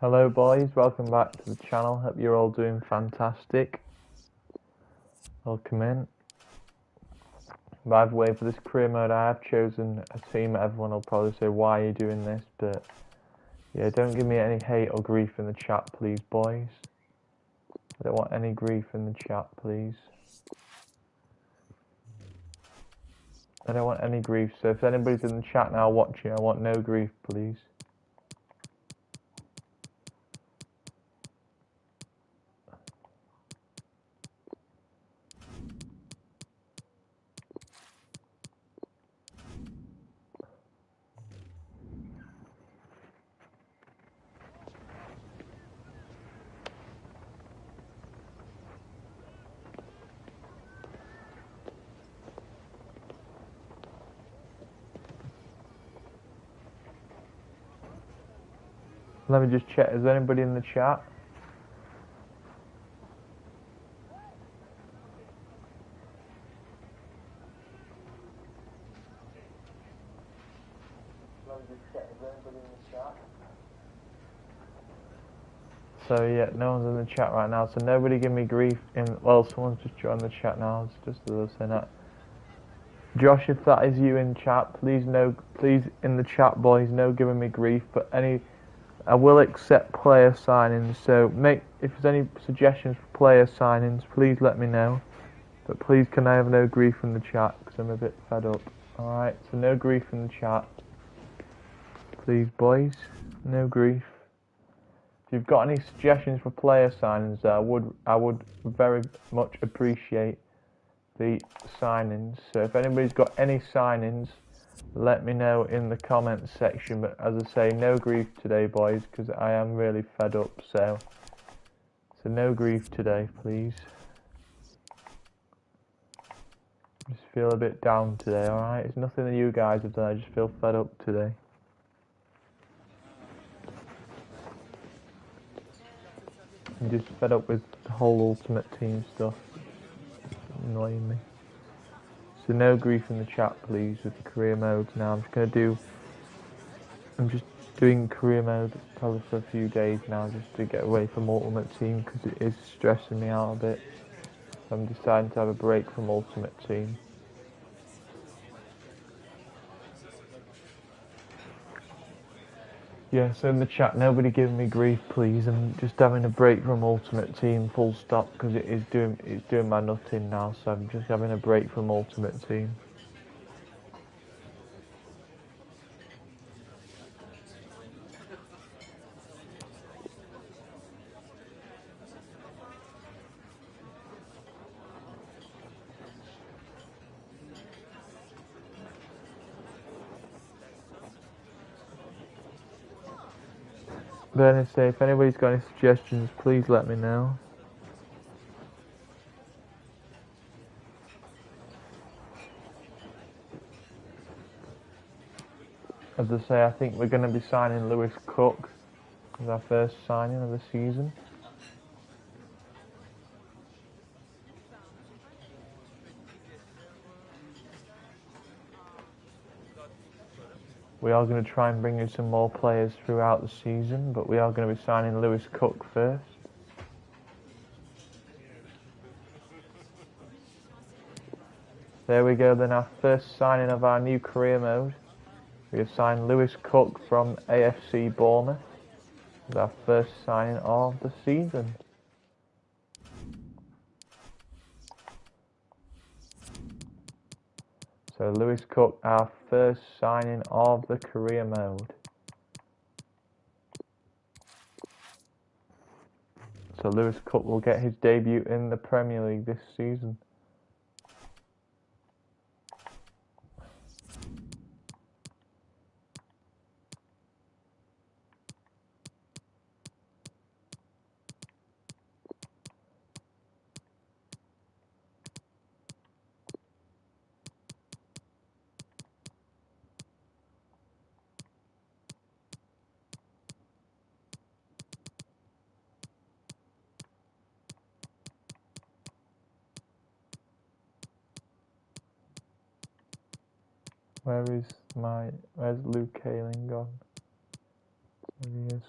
Hello boys, welcome back to the channel. Hope you're all doing fantastic. Welcome in. By the way, for this career mode I have chosen a team. Everyone will probably say, why are you doing this? But yeah, don't give me any hate or grief in the chat, please boys. I don't want any grief in the chat, please. I don't want any grief, so if anybody's in the chat now watching, I want no grief, please. Let me just check, is anybody in the chat? So yeah, no one's in the chat right now, so nobody give me grief well, someone's just joined the chat now, it's just as I was saying that. Josh, if that is you in chat, please in the chat boys, no giving me grief, but I will accept player signings, so if there's any suggestions for player signings, please let me know. But please can I have no grief in the chat, because I'm a bit fed up. Alright, so no grief in the chat. Please boys, no grief. If you've got any suggestions for player signings, I would very much appreciate the signings. So if anybody's got any signings, let me know in the comments section. But as I say, no grief today boys, because I am really fed up. So no grief today, please. Just feel a bit down today. Alright, it's nothing that you guys have done, I just feel fed up today. I'm just fed up with the whole Ultimate Team stuff. It's annoying me. So no grief in the chat, please, with the career modes now. I'm just doing career mode probably for a few days now, just to get away from Ultimate Team, because it is stressing me out a bit. So I'm deciding to have a break from Ultimate Team. Yeah, so in the chat, nobody giving me grief, please. I'm just having a break from Ultimate Team, full stop, because it's doing my nutting now. So I'm just having a break from Ultimate Team. But anyway, if anybody's got any suggestions, please let me know. As I say, I think we're going to be signing Lewis Cook as our first signing of the season. We are going to try and bring in some more players throughout the season, but we are going to be signing Lewis Cook first. There we go then, our first signing of our new career mode. We have signed Lewis Cook from AFC Bournemouth as our first signing of the season. So Lewis Cook, our first signing of the career mode. So Lewis Cook will get his debut in the Premier League this season. Where's Luke Kaling gone? There he is.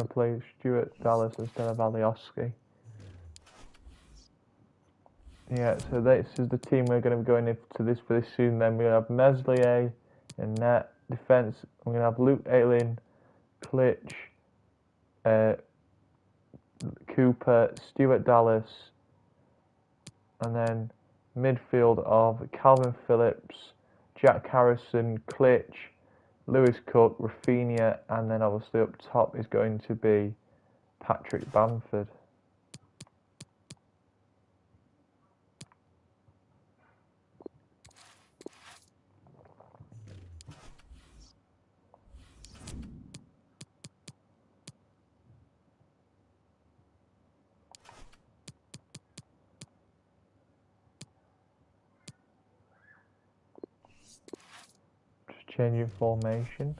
going to play Stuart Dallas instead of Alioski. Yeah, so this is the team we're going to be going into this for this season. Then we're going to have Meslier in net. Defence, we're going to have Luke Ayling, Klitsch, Cooper, Stuart Dallas, and then midfield of Calvin Phillips, Jack Harrison, Klitsch, Lewis Cook, Rafinha, and then obviously up top is going to be Patrick Bamford. Just changing formation.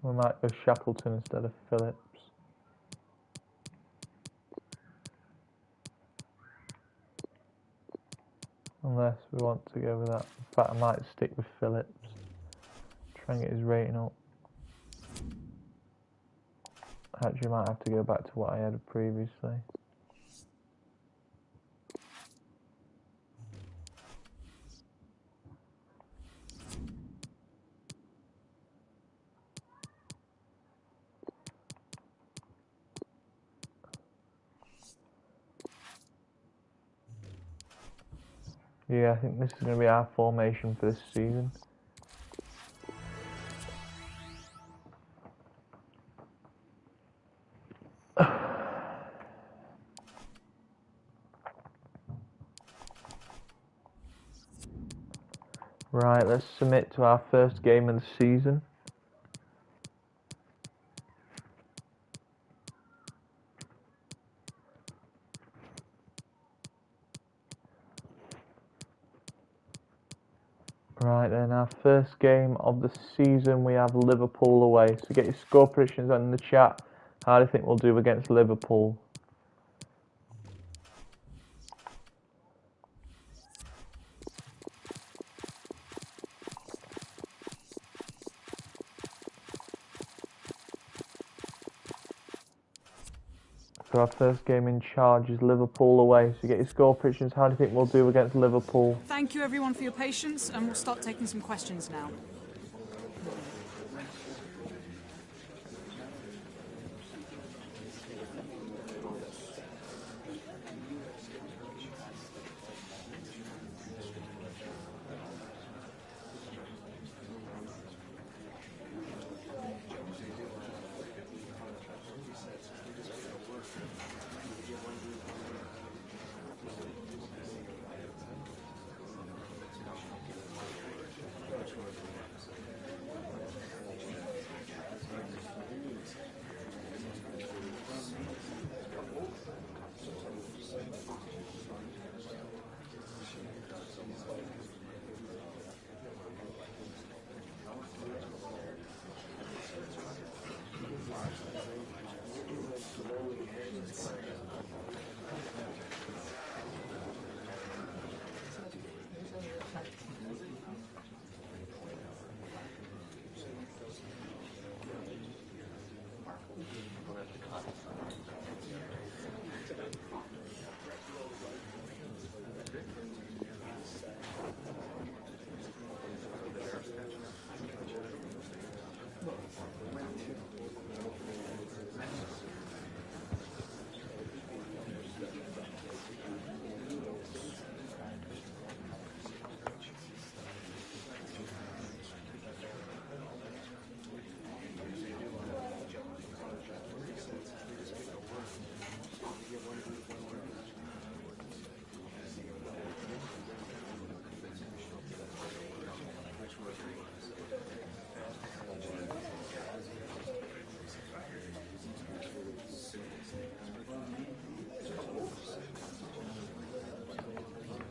We might go Shackleton instead of Phillips. Unless we want to go with that. In fact, I might stick with Phillips. Try and get his rating up. Actually, I might have to go back to what I had previously. Yeah, I think this is going to be our formation for this season. Right, let's submit to our first game of the season. Right then, our first game of the season, we have Liverpool away. So get your score predictions on the chat. How do you think we'll do against Liverpool? So our first game in charge is Liverpool away. So get your score predictions. How do you think we'll do against Liverpool? Thank you everyone for your patience, and we'll start taking some questions now.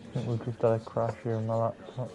I think we've just had a crash here on my laptop.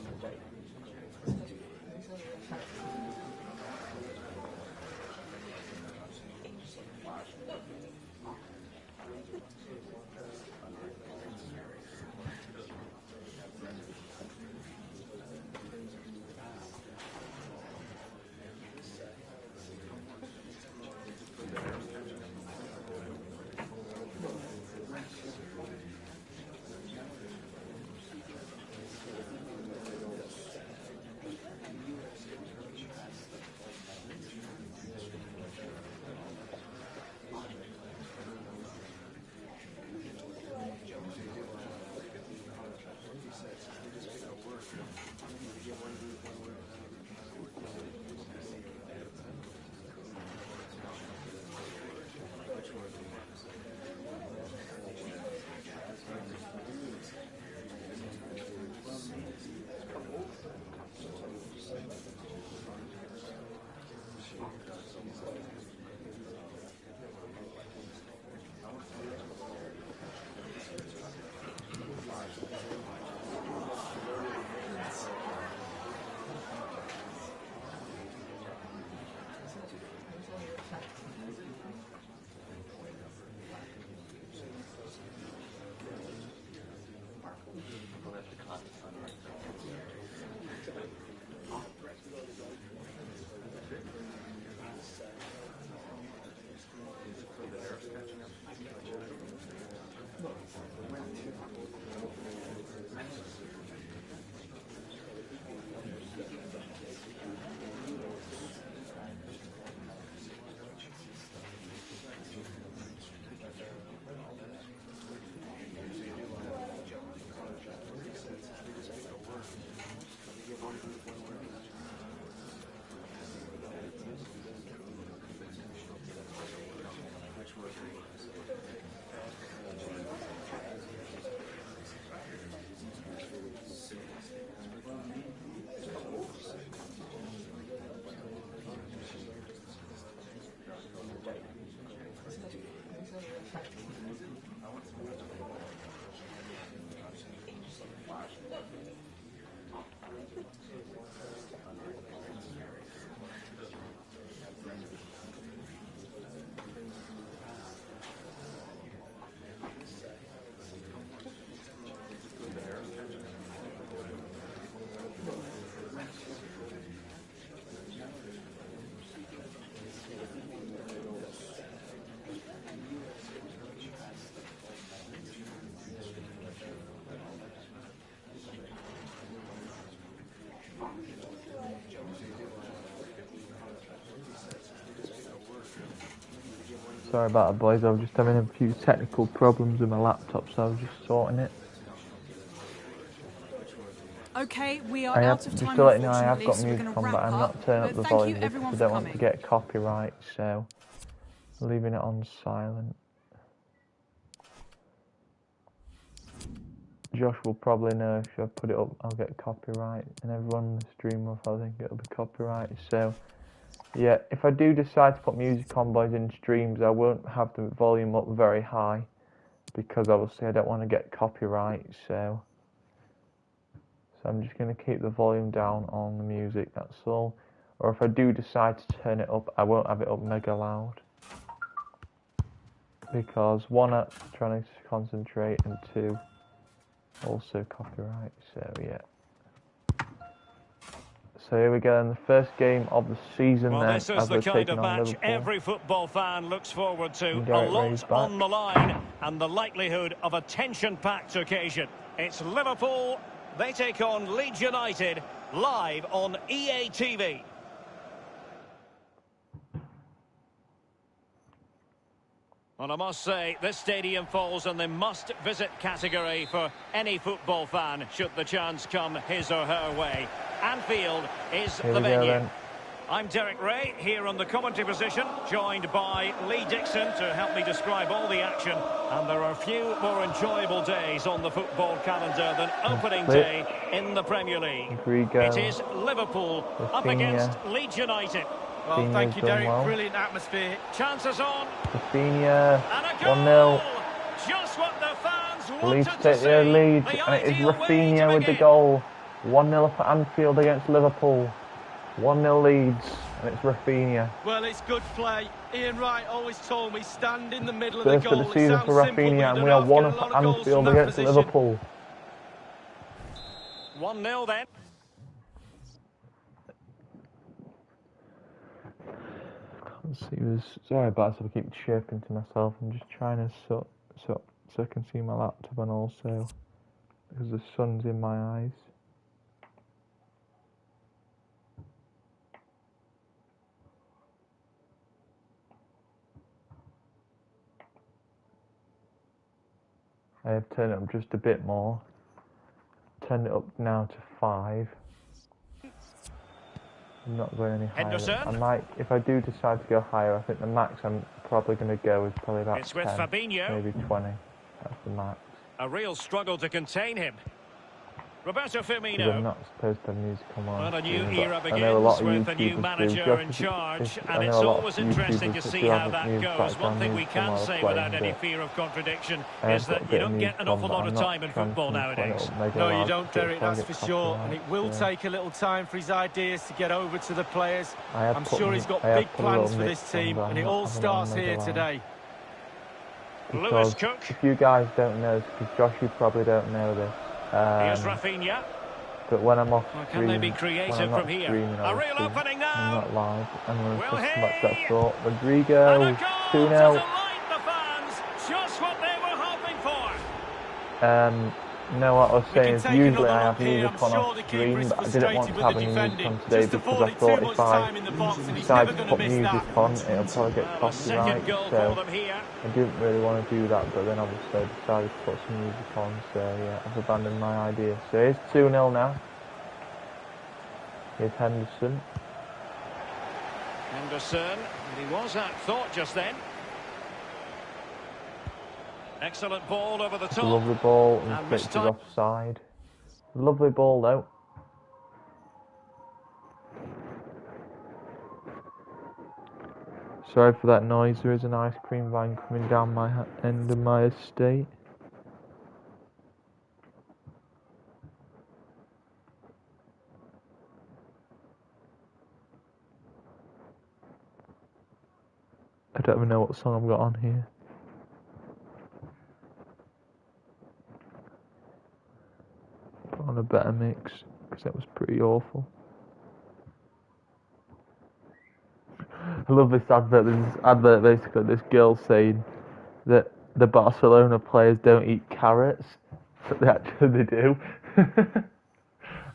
Sorry about that, boys. I was just having a few technical problems with my laptop, so I was just sorting it. Okay, we are out of time, just to let you know, I have unfortunately, got so we're music going to on, wrap but I'm up. not turning up the Thank volume you, because everyone, I for don't want coming. to get copyright, so leaving it on silent. Josh will probably know if I put it up, I'll get copyright, and everyone in the stream will probably think it'll be copyright. So, yeah, if I do decide to put music on, boys, in streams, I won't have the volume up very high because obviously I don't want to get copyright. So I'm just going to keep the volume down on the music. That's all. Or if I do decide to turn it up, I won't have it up mega loud because one, I'm trying to concentrate, and two, also copyright. So yeah. So here we go in the first game of the season. Well, then, this is as the we're kind taking of on match Liverpool. every football fan looks forward to. A Gareth lot Ray's on the back. line and the likelihood of a tension-packed occasion. It's Liverpool. They take on Leeds United live on EA TV. And I must say, this stadium falls in the must-visit category for any football fan, should the chance come his or her way. Anfield is the venue. I'm Derek Ray, here on the commentary position, joined by Lee Dixon to help me describe all the action. And there are few more enjoyable days on the football calendar than opening day in the Premier League. It is Liverpool up against Leeds United. Well, thank you, Derek. Brilliant atmosphere. Chances on. Rafinha, And a goal! 1-0. Just what the fans Leeds wanted to take see. their lead, The and it is ideal way Rafinha to with the begin. goal. 1-0 for Anfield against Liverpool. 1-0 Leeds, and it's Rafinha. Well, it's good play. Ian Wright always told me, stand in the middle of First the goal. of the season for Rafinha, and we are 1-0 for Anfield against Liverpool. 1-0 then. Sorry about this, I keep chirping to myself. I'm just trying to so I can see my laptop, and also because the sun's in my eyes. I have turned it up just a bit more. Turned it up now to 5. I'm not going any higher. I might, if I do decide to go higher, I think the max I'm probably going to go is probably about It's with 10, Fabinho. maybe 20. That's the max. A real struggle to contain him. Roberto Because I'm Firmino. not supposed to have music on my Well, a new stream, era but I know a lot begins of with a new YouTubers manager do. in charge, I and know it's a lot always of interesting to YouTubers see do how have that music goes. One thing we music can while say playing, without any but fear of contradiction I have is got a that you bit of don't get music an on, awful but lot I'm of not time in trying football to play nowadays. it up mega No, you loud don't, because Derek, I'll that's get for sure. And copyright, it will so take a little time for his ideas to get over to the players. I have I'm put sure mu- he's got I have big put a little plans for mix this on, team, but and I'm it not all having it on starts mega here loud. today. Lewis Because Cook. if you guys don't know, because Josh, you probably don't know this, Here's Rafinha. but when I'm off Well, can stream, they be when creative I'm not from here? streaming, A real obviously, opening I'm now. not live, and when Well, it's just about that hey! thought, And a Rodrigo, goal to 2-0. delight the fans. Just what they were hoping for. No, what I was We saying can is take usually another I look have here. music I'm on sure off the keeper stream, is but I didn't want frustrated to with have the any music defending. on today Just because I afforded too thought much if I time in the box, and he's decide never to going to put miss music that. on, it'll probably get Well, a copyright, second goal so for them here. I didn't really want to do that, but then obviously I decided to put some music on, so yeah, I've abandoned my idea. So here's 2-0 now. Here's Henderson. Henderson, and he was at thought just then. Excellent ball over the It's a top. lovely ball, and And Fitch missed is time. offside. Lovely ball though. Sorry for that noise, there is an ice cream van coming down my end of my estate. I don't even know what song I've got on here. Put on a better mix, because that was pretty awful. I love this advert. There's this advert basically, this girl saying that the Barcelona players don't eat carrots, but they do.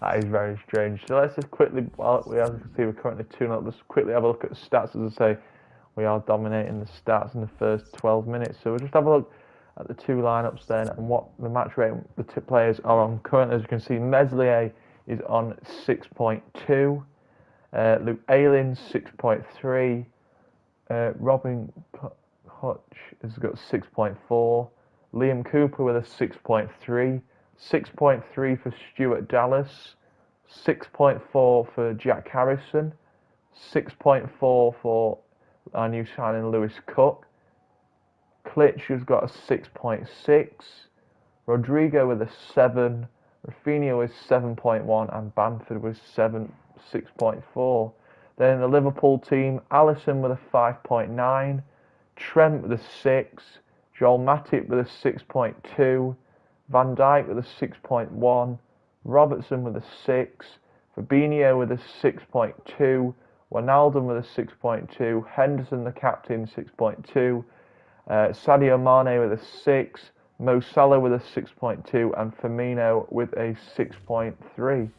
That is very strange. So let's just quickly, as you can see, we're currently 2-0. Let's quickly have a look at the stats. As I say, we are dominating the stats in the first 12 minutes. So we'll just have a look at the two lineups then and what the match rate the two players are on currently. As you can see, Meslier is on 6.2. Luke Ayling 6.3. Robin Hutch has got 6.4. Liam Cooper with a 6.3. 6.3 for Stuart Dallas. 6.4 for Jack Harrison. 6.4 for our new signing Lewis Cook. Klitsch has got a 6.6. Rodrigo with a 7. Rafinha with 7.1 and Bamford with 6.4. Then in the Liverpool team, Alisson with a 5.9, Trent with a 6, Joel Matip with a 6.2, Van Dijk with a 6.1, Robertson with a 6, Fabinho with a 6.2, Wijnaldum with a 6.2, Henderson the captain 6.2, Sadio Mane with a 6, Mo Salah with a 6.2 and Firmino with a 6.3.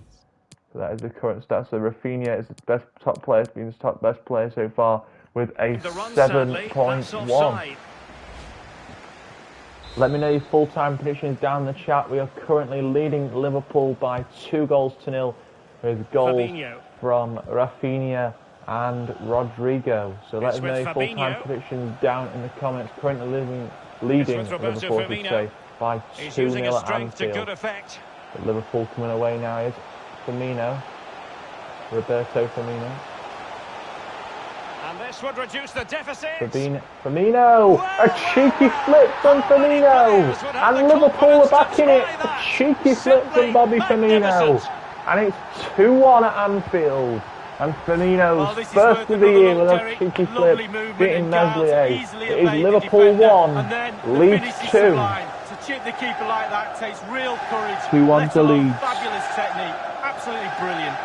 So that is the current stats. So Rafinha is the best top player, been the top best player so far with a 7.1. Let me know your full-time predictions down in the chat. We are currently leading Liverpool by 2-0 with goals from Rafinha and Rodrigo. So let us know your full-time predictions down in the comments. Currently leading Liverpool, I should say, by 2-0 at Anfield. But Liverpool coming away now is Firmino, Roberto Firmino. And this would reduce the deficit. Firmino, a cheeky flip from Firmino, and Liverpool are back in it. A cheeky flip from Bobby Firmino, and it's 2-1 at Anfield. And Firmino's first of the year with a cheeky flip, beating Meslier. It is Liverpool 1, Leeds 2. To chip the keeper like that takes real courage. 2-1 to Leeds. Fabulous technique, absolutely brilliant.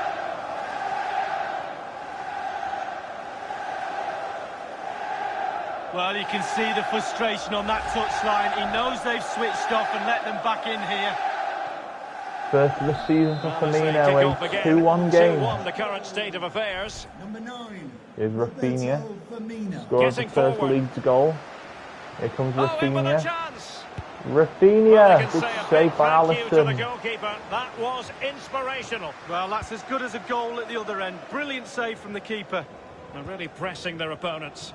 Well, you can see the frustration on that touchline. He knows they've switched off and let them back in here. First of the season for Firmino, a 2-1 game. 2-1 the current state of affairs. Number 9. Here's Rafinha, scores the first Leeds goal. Here comes Rafinha. Rafinha, good save by Alisson. That was inspirational. Well, that's as good as a goal at the other end. Brilliant save from the keeper. They're really pressing their opponents.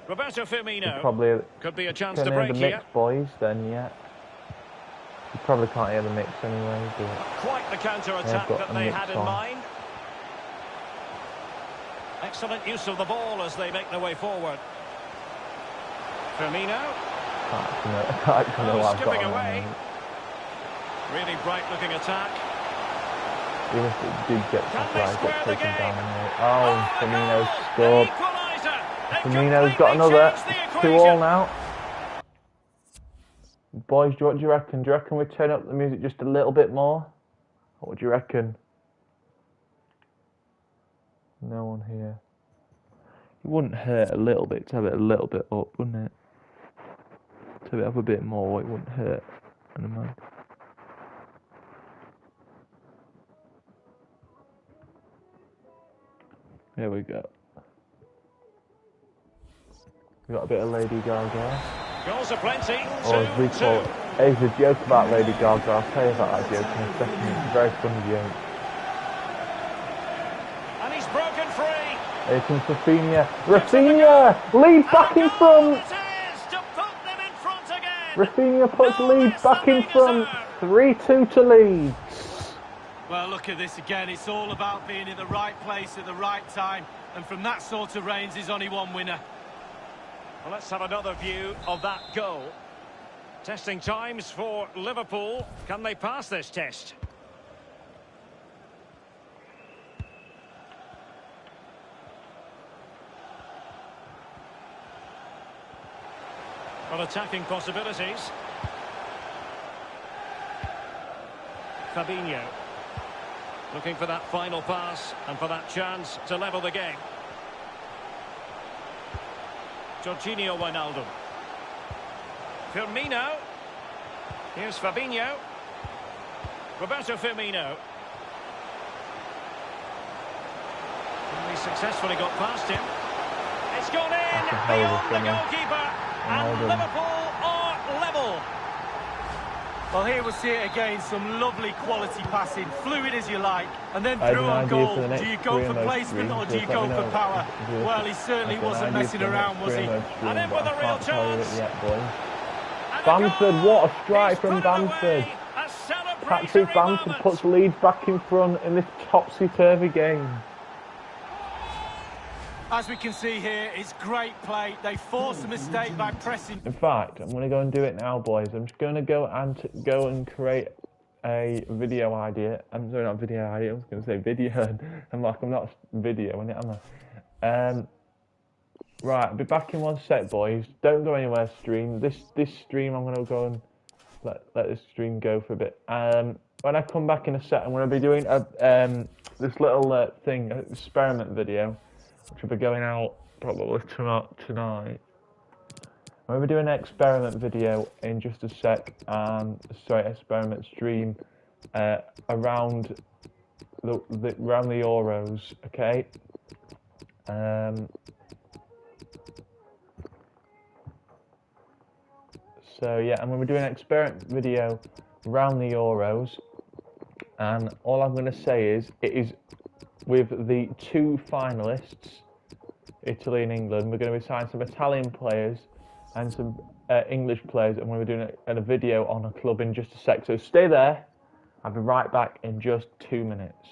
Roberto Firmino Probably could be a chance to break the here. mix, boys. Then yeah. You probably can't hear the mix anyway, but Quite the counter-attack that they had in mind. Excellent use of the ball as they make their way forward. Firmino. Skipping away. Really bright-looking attack. Even if it did get taken down. Oh, Firmino scored. Firmino's got another. It's 2-2 now. Boys, what do you reckon? Do you reckon we turn up the music just a little bit more? What do you reckon? No one here. It wouldn't hurt a little bit to have it a little bit up, wouldn't it? To have it up a bit more, it wouldn't hurt. I don't mind. Here we go. We got a bit of Lady Gaga. Goals are plenty. Or as we call it. Hey, there's a joke about Lady Gaga. I'll tell you about that joke in a second. It's a very funny joke. And he's broken free. Here comes Rafinha. Rafinha! Leeds back in front! Rafinha puts Leeds back in front. 3-2 to Leeds. Well, look at this again. It's all about being in the right place at the right time. And from that sort of range, there's only one winner. Well, let's have another view of that goal. Testing times for Liverpool. Can they pass this test? Well, attacking possibilities. Fabinho. Looking for that final pass and for that chance to level the game. Jorginho Wijnaldum. Firmino. Here's Fabinho. Roberto Firmino. And he successfully got past him. It's gone in beyond the goalkeeper. And Liverpool are level. Well, here we'll see it again. Some lovely quality passing, fluid as you like, and then through on goal. Do you go for placement or do you go for power? Well, he certainly wasn't messing around, was he? And in with a real chance. Bamford, what a strike from Bamford. Patrick Bamford puts Leeds back in front in this topsy-turvy game. As we can see here, it's great play. They forced a mistake by pressing. In fact, I'm going to go and do it now, boys. I'm just going to go and create a video idea. I'm sorry, not video idea. I was going to say video. I'm like, I'm not video, am I? Right, I'll be back in one sec, boys. Don't go anywhere, stream. This stream, I'm going to go and let this stream go for a bit. When I come back in a sec, I'm going to be doing this little thing, experiment video, which will be going out probably tonight. I'm going to be doing an experiment video in just a sec, experiment stream around the Euros, okay? So yeah, I'm going to be doing an experiment video around the Euros, and all I'm going to say is it is with the two finalists, Italy and England. We're going to be signing some Italian players and some English players, and we're going to be doing a video on a club in just a sec. So stay there. I'll be right back in just 2 minutes.